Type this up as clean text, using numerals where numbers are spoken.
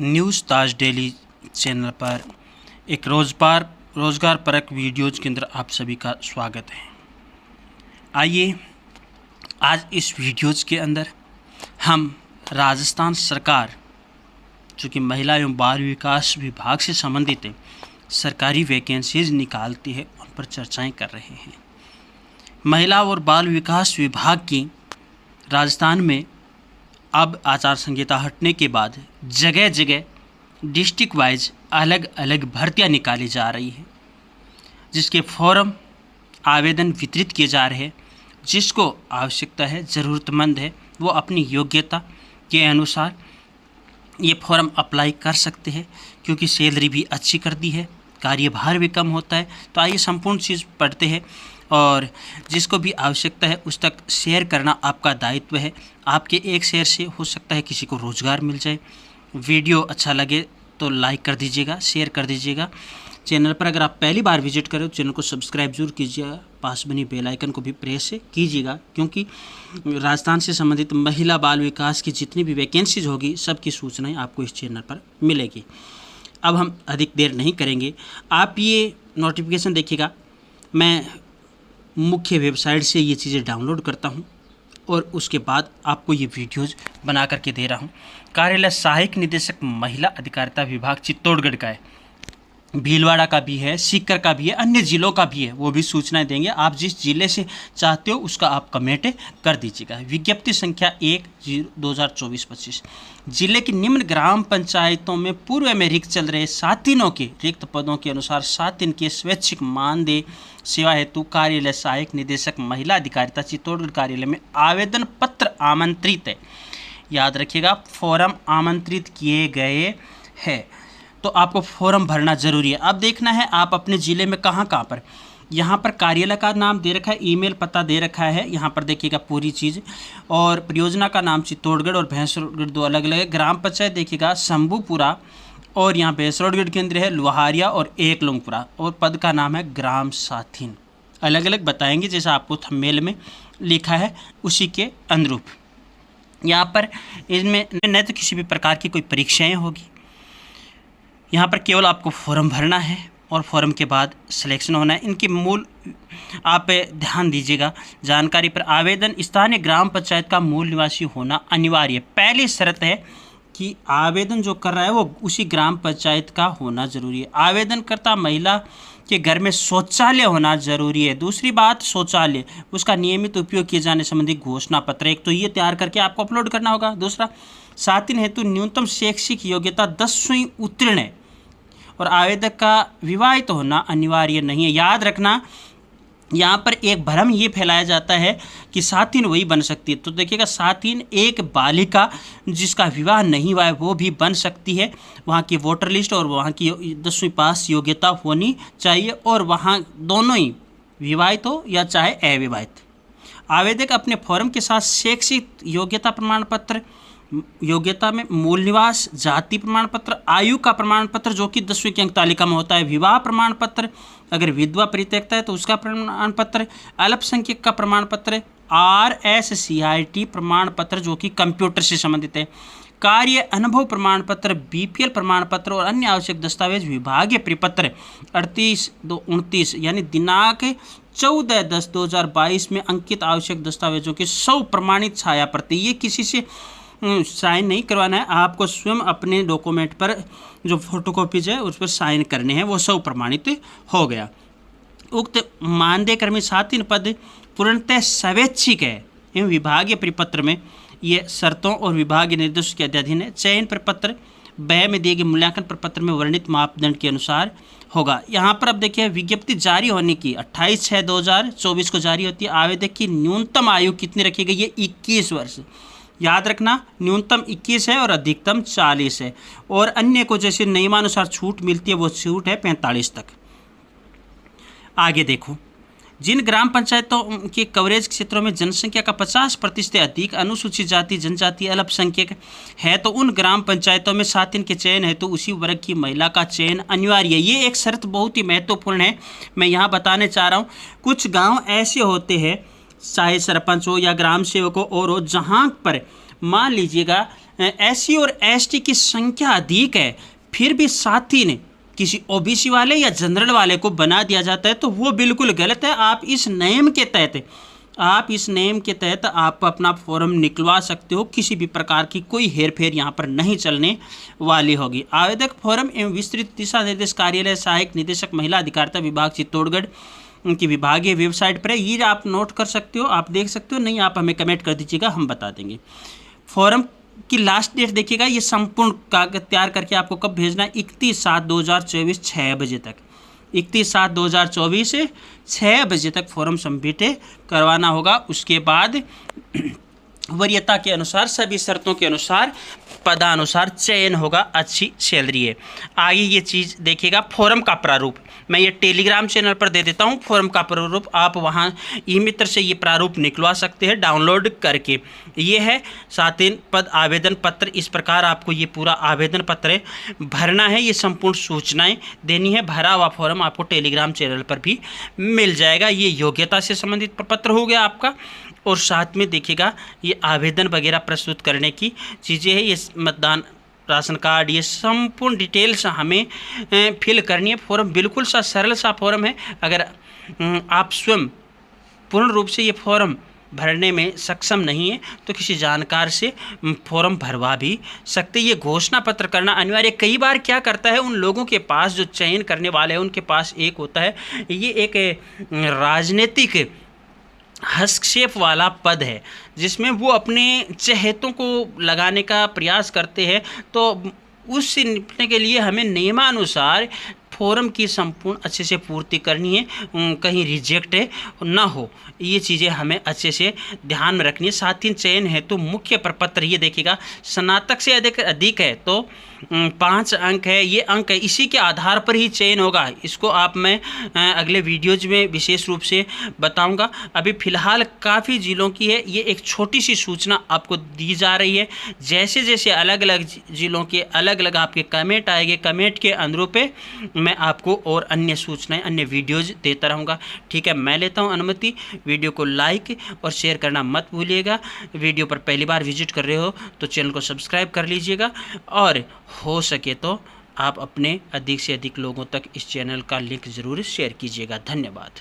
News ताज daily channel पर एक रोज़गार परक वीडियोज़ के अंदर आप सभी का स्वागत है। आइए आज इस वीडियोज़ के अंदर हम राजस्थान सरकार जो कि महिला एवं बाल विकास विभाग से संबंधित है सरकारी वैकेंसीज निकालती है उन पर चर्चाएं कर रहे हैं। महिला और बाल विकास विभाग की राजस्थान में अब आचार संहिता हटने के बाद जगह जगह डिस्ट्रिक्ट वाइज अलग अलग भर्तियां निकाली जा रही हैं, जिसके फॉर्म आवेदन वितरित किए जा रहे हैं। जिसको आवश्यकता है, ज़रूरतमंद है, वो अपनी योग्यता के अनुसार ये फॉर्म अप्लाई कर सकते हैं, क्योंकि सैलरी भी अच्छी कर दी है, कार्यभार भी कम होता है। तो आइए संपूर्ण चीज़ पढ़ते हैं और जिसको भी आवश्यकता है उस तक शेयर करना आपका दायित्व है। आपके एक शेयर से हो सकता है किसी को रोज़गार मिल जाए। वीडियो अच्छा लगे तो लाइक कर दीजिएगा, शेयर कर दीजिएगा। चैनल पर अगर आप पहली बार विजिट करें तो चैनल को सब्सक्राइब जरूर कीजिएगा, पास बनी बेल आइकन को भी प्रेस कीजिएगा, क्योंकि राजस्थान से संबंधित महिला बाल विकास की जितनी भी वैकेंसीज होगी सबकी सूचनाएं आपको इस चैनल पर मिलेगी। अब हम अधिक देर नहीं करेंगे, आप ये नोटिफिकेशन देखिएगा। मैं मुख्य वेबसाइट से ये चीज़ें डाउनलोड करता हूँ और उसके बाद आपको ये वीडियोज़ बना करके दे रहा हूँ। कार्यालय सहायक निदेशक महिला अधिकारिता विभाग चित्तौड़गढ़ का है, भीलवाड़ा का भी है, सीकर का भी है, अन्य ज़िलों का भी है, वो भी सूचनाएं देंगे। आप जिस ज़िले से चाहते हो उसका आप कमेंट कर दीजिएगा। विज्ञप्ति संख्या 1/2024-25 जिले की निम्न ग्राम पंचायतों में पूर्व में रिक्त चल रहे 7 दिनों के रिक्त पदों के अनुसार 7 दिन के स्वैच्छिक मानदेय सेवा हेतु कार्यालय सहायक निदेशक महिला अधिकारिता चित्तौड़गढ़ कार्यालय में आवेदन पत्र आमंत्रित है। याद रखिएगा, फॉर्म आमंत्रित किए गए हैं, तो आपको फॉर्म भरना ज़रूरी है। अब देखना है आप अपने ज़िले में कहाँ पर, यहाँ पर कार्यालय का नाम दे रखा है, ईमेल पता दे रखा है, यहाँ पर देखिएगा पूरी चीज़, और परियोजना का नाम चित्तौड़गढ़ और भैंसरोडगढ़ दो अलग अलग है। ग्राम पंचायत देखिएगा शंभूपुरा, और यहाँ भैंसरोडगढ़ के अंदर है लोहारिया और एकलुंगपुरा, और पद का नाम है ग्राम साथीन। अलग अलग बताएंगे, जैसा आपको थंबनेल में लिखा है उसी के अनुरूप। यहाँ पर इसमें न तो किसी भी प्रकार की कोई परीक्षाएँ होगी, यहाँ पर केवल आपको फॉर्म भरना है और फॉर्म के बाद सिलेक्शन होना है। इनकी मूल आप ध्यान दीजिएगा जानकारी पर। आवेदन स्थानीय ग्राम पंचायत का मूल निवासी होना अनिवार्य है। पहली शर्त है कि आवेदन जो कर रहा है वो उसी ग्राम पंचायत का होना जरूरी है। आवेदनकर्ता महिला के घर में शौचालय होना जरूरी है। दूसरी बात, शौचालय उसका नियमित उपयोग किए जाने संबंधी घोषणा पत्र, एक तो ये तैयार करके आपको अपलोड करना होगा। दूसरा, 7 दिन हेतु न्यूनतम शैक्षिक योग्यता 10वीं उत्तीर्ण है और आवेदक का विवाहित होना अनिवार्य नहीं है। याद रखना, यहाँ पर एक भ्रम ये फैलाया जाता है कि साथीन वही बन सकती है। तो देखिएगा, साथीन एक बालिका जिसका विवाह नहीं हुआ है वो भी बन सकती है। वहाँ की वोटर लिस्ट और वहाँ की 10वीं पास योग्यता होनी चाहिए, और वहाँ दोनों ही विवाहित हो या चाहे अविवाहित। आवेदक अपने फॉर्म के साथ शैक्षिक योग्यता प्रमाण पत्र, योग्यता में मूल निवास, जाति प्रमाण पत्र, आयु का प्रमाण पत्र जो कि 10वीं की अंक तालिका में होता है, विवाह प्रमाण पत्र, अगर विधवा परित्यक्ता है तो उसका प्रमाण पत्र, अल्पसंख्यक का प्रमाण पत्र, RSCIT प्रमाण पत्र जो कि कंप्यूटर से संबंधित है, कार्य अनुभव प्रमाण पत्र, BPL प्रमाण पत्र और अन्य आवश्यक दस्तावेज, विभागीय प्रपत्र 38/2/29 यानी दिनांक 14/10/2022 में अंकित आवश्यक दस्तावेजों की 100 प्रमाणित छाया प्रति। ये किसी से साइन नहीं करवाना है, आपको स्वयं अपने डॉक्यूमेंट पर जो फोटोकॉपीज है उस पर साइन करने हैं, वो 100 प्रमाणित हो गया। उक्त मानदेय कर्मी साथीन पद पूर्णतः स्वैच्छिक है एवं विभागीय प्रपत्र में ये शर्तों और विभागीय निर्देशों के अधीन है। चयन प्रपत्र व्यय में दिए गए मूल्यांकन प्रपत्र में वर्णित मापदंड के अनुसार होगा। यहाँ पर अब देखिए, विज्ञप्ति जारी होने की 28/6/2024 को जारी होती है। आवेदक की न्यूनतम आयु कितनी रखी गई है? 21 वर्ष। याद रखना, न्यूनतम 21 है और अधिकतम 40 है, और अन्य को जैसे नियमानुसार छूट मिलती है वो छूट है 45 तक। आगे देखो, जिन ग्राम पंचायतों के कवरेज क्षेत्रों में जनसंख्या का 50% अधिक अनुसूचित जाति, जनजाति, अल्पसंख्यक है तो उन ग्राम पंचायतों में साथीन के चयन है तो उसी वर्ग की महिला का चयन अनिवार्य है। ये एक शर्त बहुत ही महत्वपूर्ण है, मैं यहाँ बताने चाह रहा हूँ। कुछ गाँव ऐसे होते हैं, चाहे सरपंच हो या ग्राम सेवक हो और हो, जहाँ पर मान लीजिएगा SC और ST की संख्या अधिक है फिर भी साथी ने किसी OBC वाले या जनरल वाले को बना दिया जाता है तो वो बिल्कुल गलत है। आप इस नियम के तहत आप अपना फॉर्म निकलवा सकते हो। किसी भी प्रकार की कोई हेरफेर यहाँ पर नहीं चलने वाली होगी। आवेदक फॉर्म एवं विस्तृत दिशा निर्देश कार्यालय सहायक निदेशक महिला अधिकारिता विभाग चित्तौड़गढ़ की विभागीय वेबसाइट पर है। ये आप नोट कर सकते हो, आप देख सकते हो, नहीं आप हमें कमेंट कर दीजिएगा, हम बता देंगे। फॉर्म की लास्ट डेट देखिएगा, ये संपूर्ण कागज तैयार करके आपको कब भेजना है? 31/7/2024 6 बजे तक। 31/7/2024 से 6 बजे तक फॉर्म सबमिट करवाना होगा। उसके बाद वरीयता के अनुसार सभी शर्तों के अनुसार पदानुसार चयन होगा, अच्छी सैलरी है। आगे ये चीज़ देखिएगा, फॉर्म का प्रारूप मैं ये टेलीग्राम चैनल पर दे देता हूँ। फॉर्म का प्रारूप आप वहाँ ई-मित्र से ये प्रारूप निकलवा सकते हैं डाउनलोड करके। ये है 7 पद आवेदन पत्र। इस प्रकार आपको ये पूरा आवेदन पत्र भरना है, ये संपूर्ण सूचनाएं देनी है। भरा हुआ फॉर्म आपको टेलीग्राम चैनल पर भी मिल जाएगा। ये योग्यता से संबंधित प्रपत्र हो गया आपका। और साथ में देखिएगा ये आवेदन वगैरह प्रस्तुत करने की चीज़ें हैं। ये मतदान राशन कार्ड, ये संपूर्ण डिटेल्स हमें फिल करनी है। फॉर्म बिल्कुल सा सरल सा फॉर्म है। अगर आप स्वयं पूर्ण रूप से ये फॉर्म भरने में सक्षम नहीं है तो किसी जानकार से फॉर्म भरवा भी सकते। ये घोषणा पत्र करना अनिवार्य। कई बार क्या करता है, उन लोगों के पास जो चयन करने वाले हैं उनके पास एक होता है, ये एक राजनीतिक हस्तक्षेप वाला पद है जिसमें वो अपने चहेतों को लगाने का प्रयास करते हैं। तो उससे निपटने के लिए हमें नियमानुसार फॉर्म की संपूर्ण अच्छे से पूर्ति करनी है, कहीं रिजेक्ट ना हो। ये चीज़ें हमें अच्छे से ध्यान में रखनी है। साथ ही चयन है तो मुख्य प्रपत्र ये देखिएगा, स्नातक से अधिक है तो 5 अंक है, ये अंक है, इसी के आधार पर ही चयन होगा। इसको आप मैं अगले वीडियोज में विशेष रूप से बताऊंगा। अभी फ़िलहाल काफ़ी ज़िलों की है, ये एक छोटी सी सूचना आपको दी जा रही है। जैसे जैसे अलग अलग ज़िलों के अलग अलग आपके कमेंट आएंगे, कमेंट के अनुरूप मैं आपको और अन्य सूचनाएं, अन्य वीडियोज़ देता रहूँगा। ठीक है, मैं लेता हूँ अनुमति। वीडियो को लाइक और शेयर करना मत भूलिएगा। वीडियो पर पहली बार विजिट कर रहे हो तो चैनल को सब्सक्राइब कर लीजिएगा और हो सके तो आप अपने अधिक से अधिक लोगों तक इस चैनल का लिंक ज़रूर शेयर कीजिएगा। धन्यवाद।